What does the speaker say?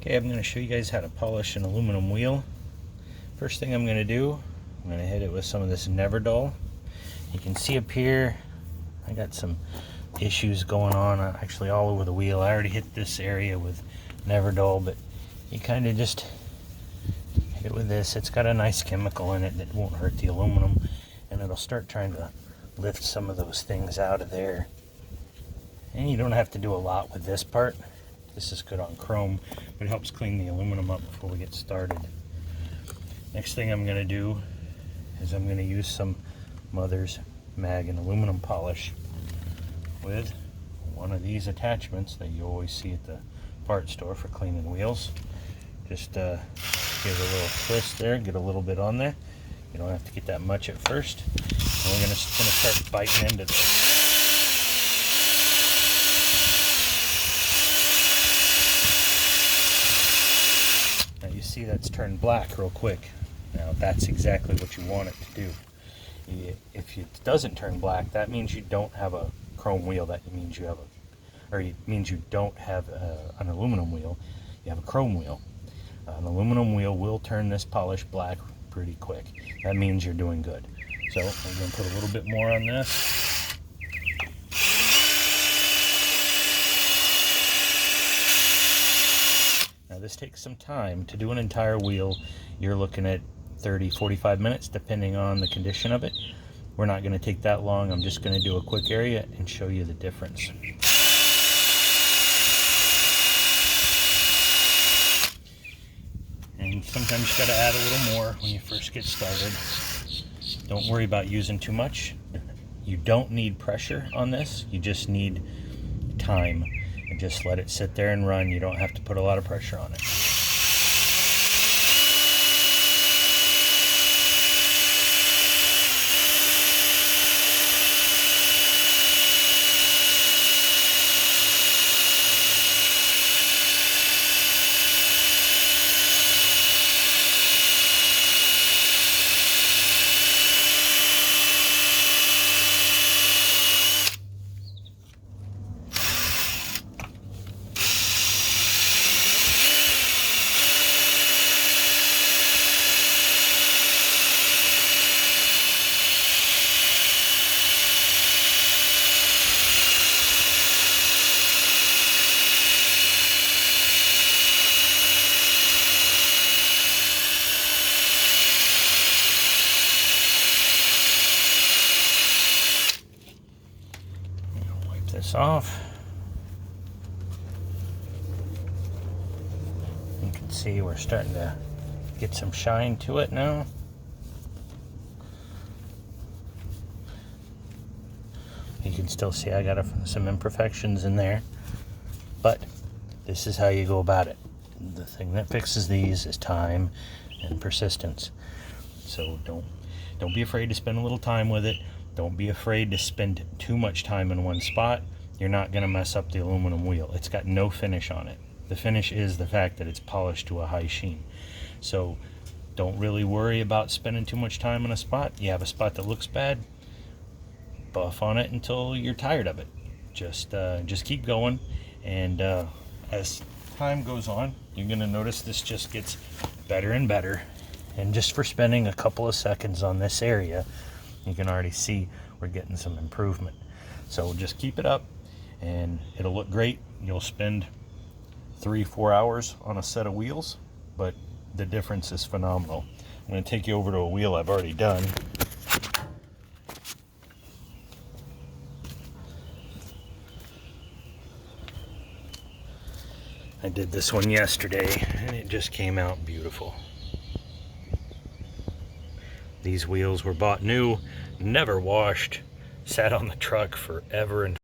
Okay, I'm going to show you guys how to polish an aluminum wheel. First thing I'm going to do, I'm going to hit it with some of this Neverdull. You can see up here, I got some issues going on actually all over the wheel. I already hit this area with Neverdull, but you kind of just hit it with this. It's got a nice chemical in it that won't hurt the aluminum, and it'll start trying to lift some of those things out of there. And you don't have to do a lot with this part. This is good on chrome, but it helps clean the aluminum up before we get started. Next thing I'm going to do is I'm going to use some Mother's Mag and aluminum polish with one of these attachments that you always see at the part store for cleaning wheels. Just give it a little twist there, get a little bit on there. You don't have to get that much at first. And we're going to start biting into this. Now you see that's turned black real quick. Now that's exactly what you want it to do. If it doesn't turn black, that means you don't have a chrome wheel. That means you have it means you don't have an aluminum wheel. You have a chrome wheel. An aluminum wheel will turn this polish black pretty quick. That means you're doing good. So I'm going to put a little bit more on this. Now this takes some time. To do an entire wheel, you're looking at 30-45 minutes depending on the condition of it. We're not going to take that long. I'm just going to do a quick area and show you the difference. And sometimes you got to add a little more when you first get started. Don't worry about using too much. You don't need pressure on this. You just need time. And just let it sit there and run. You don't have to put a lot of pressure on it. This off. You can see we're starting to get some shine to it now. You can still see I got some imperfections in there, but this is how you go about it. The thing that fixes these is time and persistence. So don't be afraid to spend a little time with it. Don't be afraid to spend too much time in one spot. You're not going to mess up the aluminum wheel. It's got no finish on it. The finish is the fact that it's polished to a high sheen. So don't really worry about spending too much time on a spot. You have a spot that looks bad, buff on it until you're tired of it. Just keep going, and as time goes on, you're going to notice this just gets better and better. And just for spending a couple of seconds on this area, you can already see we're getting some improvement. So just keep it up and it'll look great. You'll spend 3-4 hours on a set of wheels, but the difference is phenomenal. I'm going to take you over to a wheel I've already done. I did this one yesterday and it just came out beautiful. These wheels were bought new, never washed, sat on the truck forever and